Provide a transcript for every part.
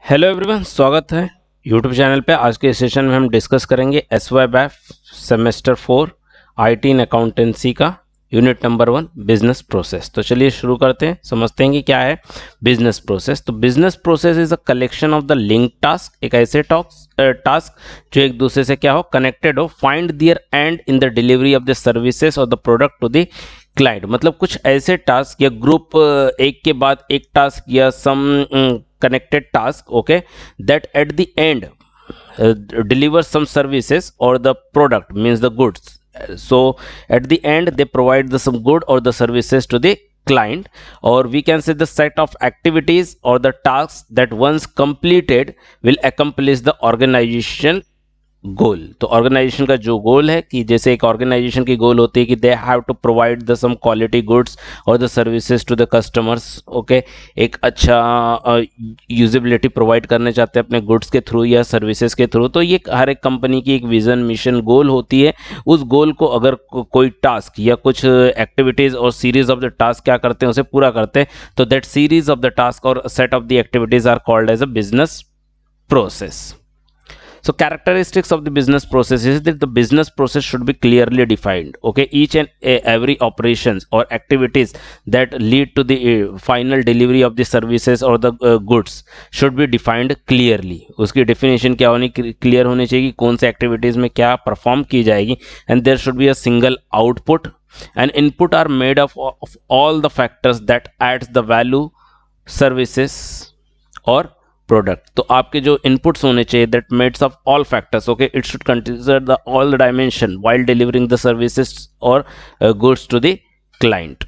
Hello everyone, स्वागत है YouTube channel पे। आज के सेशन में हम डिस्कस करेंगे SYBAF semester 4 IT in accountancy का यूनिट नंबर 1 बिजनेस प्रोसेस। तो चलिए शुरू करते हैं, समझते हैं कि क्या है बिजनेस प्रोसेस। तो business process is a collection of the link task, एक ऐसे टास्क जो एक दूसरे से क्या हो, कनेक्टेड हो, find there and in the delivery of the services और the product to the client. मतलब कुछ ऐसे टास्क या ग्रुप एक के बाद एक टास्क या सम connected task, okay, that at the end deliver some services or the product, means the goods. So at the end they provide some good or the services to the client, or we can say the set of activities or the tasks that once completed will accomplish the organization गोल। तो organisation का जो गोल है, कि जैसे एक organisation की गोल होती है कि they have to provide the some quality goods और the services to the customers, okay, एक अच्छा यूजेबिलिटी प्रोवाइड करने चाहते हैं अपने गुड्स के थ्रू या सर्विसेज के थ्रू। तो ये हर एक कंपनी की एक विजन, मिशन, गोल होती है। उस गोल को अगर कोई टास्क या कुछ एक्टिविटीज और सीरीज ऑफ द टास्क क्या करते हैं, उसे पूरा करते हैं, तो that series of the task और set of the activities are called as a business process. So characteristics of the business process is that the business process should be clearly defined. Okay, each and every operations or activities that lead to the final delivery of the services or the goods should be defined clearly. उसकी definition क्या होनी, clear होनी चाहिए, कौन से activities में क्या perform की जाएगी, and there should be a single output, and input are made of all the factors that adds the value, services और प्रोडक्ट। तो आपके जो इनपुट्स होने चाहिए, that made of all factors, okay, it should consider the all the dimension while delivering the services और goods to the client.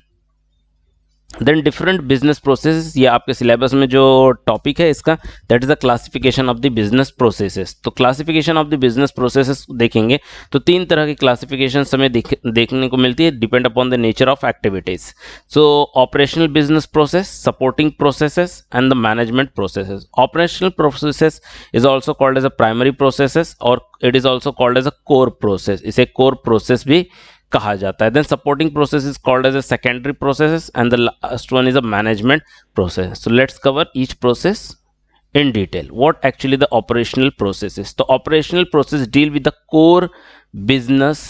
Then different business processes, ये आपके syllabus में जो टॉपिक है इसका, that is the classification of the business processes. तो classification of the business processes देखेंगे तो तीन तरह की क्लासिफिकेशन हमें देखने को मिलती है, depend upon the nature of activities. So operational business process, supporting processes and the management processes. Operational processes is also called as a primary processes और it is also called as a core process, इसे core process भी कहा जाता है। Then supporting process is called as a secondary process and the last one is a management process. So let's cover each process in detail. What actually the operational process is? The operational process deal with the core business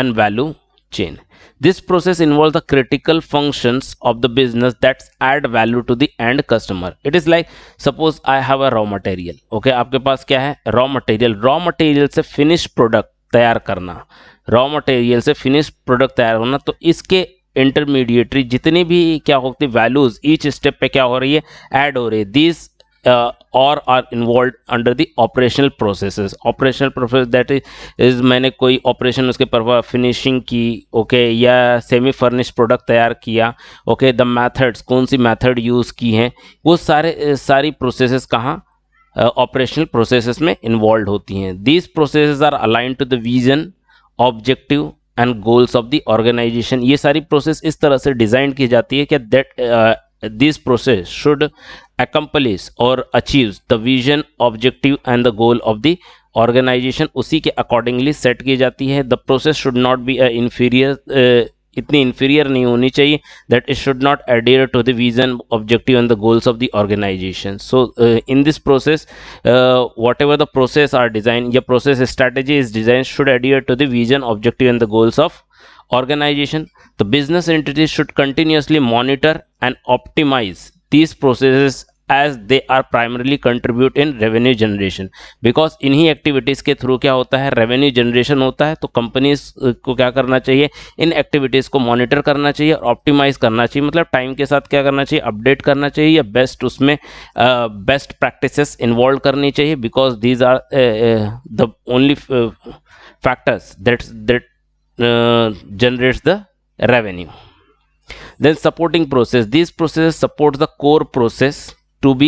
and value chain. This process involves the critical functions of the business that add value to the end customer. It is like, suppose I have a raw material, okay, आपके पास क्या है, raw material से finished product तैयार करना, raw material से finish product तैयार होना। तो इसके इंटरमीडिएटरी जितनी भी क्या होती है वैल्यूज, ईच स्टेप पे क्या हो रही है, ऐड हो रही है। दीज और are involve under the operational processes. Operational process that is मैंने कोई ऑपरेशन उसके पर फिनिशिंग की, ओके, या सेमी फर्निश प्रोडक्ट तैयार किया, ओके, द मैथड्स, कौन सी मैथड यूज़ की हैं, वो सारी प्रोसेसेस कहाँ ऑपरेशनल प्रोसेसेस में इन्वॉल्व होती हैं। These processes are align to the vision, objective and goals of the organisation. ये सारी प्रोसेस इस तरह से डिजाइन की जाती है कि that this process should accomplish or achieves the vision, objective and the goal of the organization, उसी के अकॉर्डिंगली सेट की जाती है। The process should not be inferior, इतनी inferior नहीं होनी चाहिए, that it should not adhere to the vision, objective and the goals of the organization. So in this process, whatever the process are designed, your process strategy is designed should adhere to the vision, objective and the goals of organization. The business entities should continuously monitor and optimize these processes as they are primarily contribute in revenue generation. because इन्हीं activities के through क्या होता है, revenue generation होता है। तो companies को क्या करना चाहिए, इन एक्टिविटीज़ को मॉनिटर करना चाहिए और ऑप्टिमाइज करना चाहिए, मतलब टाइम के साथ क्या करना चाहिए, अपडेट करना चाहिए या बेस्ट उसमें बेस्ट प्रैक्टिसेस इन्वॉल्व करनी चाहिए। Because these are the only factors that generates the revenue. Then supporting process, these processes support the core process to be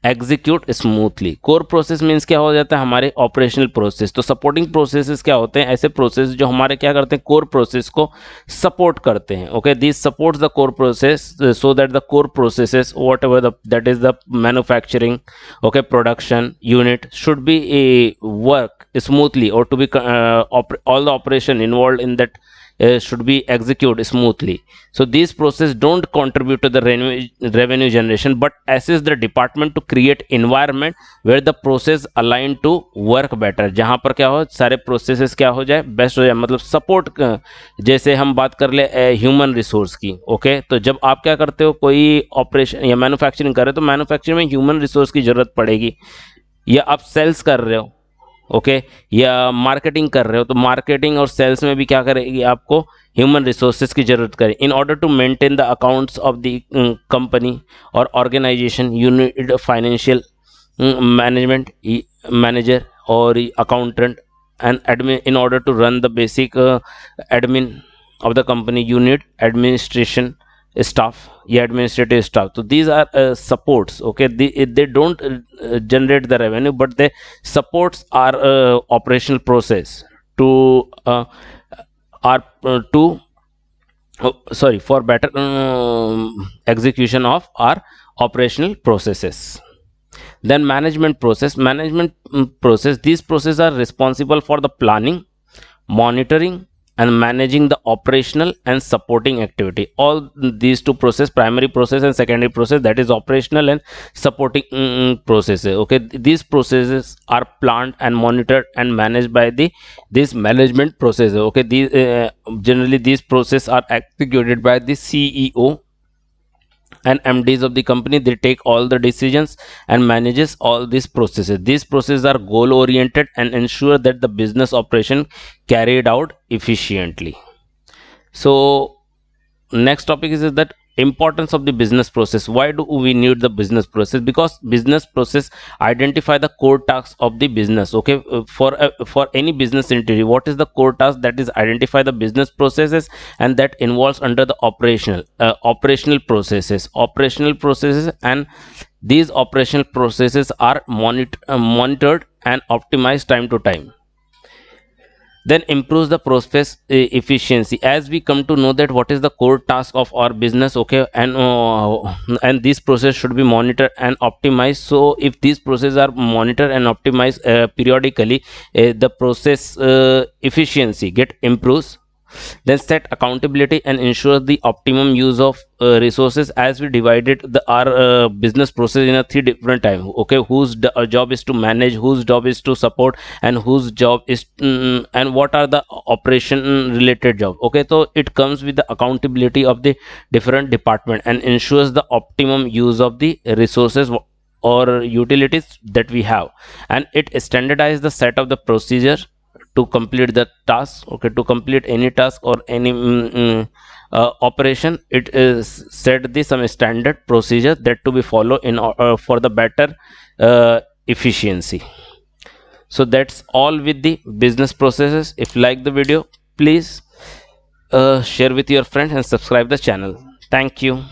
execute smoothly. core process means क्या हो जाता है, हमारे ऑपरेशनल प्रोसेस। तो supporting processes क्या होते हैं, ऐसे प्रोसेस जो हमारे क्या करते हैं, कोर प्रोसेस को सपोर्ट करते हैं। Okay, this supports the core process so that the core processes what ever that is the manufacturing, okay, production unit should be work smoothly or to be all the operation involved in that should be executed smoothly. So these process don't contribute to the revenue generation, but assist the department to create environment where the process align to work better, जहाँ पर क्या हो, सारे processes क्या हो जाए, best हो जाए, मतलब सपोर्ट। जैसे हम बात कर ले ह्यूमन रिसोर्स की, ओके, तो जब आप क्या करते हो, कोई ऑपरेशन या मैन्युफैक्चरिंग कर रहे हो, तो मैन्युफैक्चरिंग में ह्यूमन रिसोर्स की जरूरत पड़ेगी। या आप सेल्स कर रहे हो, ओके, या मार्केटिंग कर रहे हो, तो मार्केटिंग और सेल्स में भी क्या करेगी, आपको ह्यूमन रिसोर्सेज की जरूरत करे। In order to maintain the accounts of the company और organisation, you need financial management manager और accountant and admin. In order to run the basic admin of the company, you need administration staff, yeah, administrative staff. So these are supports, okay, they don't generate the revenue, but they supports our operational process to are to sorry, for better execution of our operational processes. Then management process, these processes are responsible for the planning, monitoring and managing the operational and supporting activity. All these two process, primary process and secondary process, that is operational and supporting processes, okay, these processes are planned and monitored and managed by this management process, okay. These generally these processes are executed by the CEO and MDs of the company. They take all the decisions and manages all these processes. These processes are goal oriented and ensure that the business operation carried out efficiently. So next topic is that importance of the business process. Why do we need the business process? Because business process identify the core tasks of the business, okay. For any business entity, what is the core task? That is identify the business processes, and that involves under the operational processes, and these operational processes are monitored and optimized time to time. Then improves the process efficiency. As we come to know that what is the core task of our business, okay, and this process should be monitored and optimized. So if these processes are monitored and optimized periodically, the process efficiency get improves. Then set accountability and ensure the optimum use of resources. As we divided our business process in a three different time, okay, whose job is to manage, whose job is to support, and whose job is and what are the operation related job, okay. So it comes with the accountability of the different department and ensures the optimum use of the resources or utilities that we have, and it standardizes the set of the procedure to complete the task, okay. To complete any task or any operation, it is set the some standard procedure that to be followed in for the better efficiency. So that's all with the business processes. If you like the video, please share with your friends and subscribe the channel. Thank you.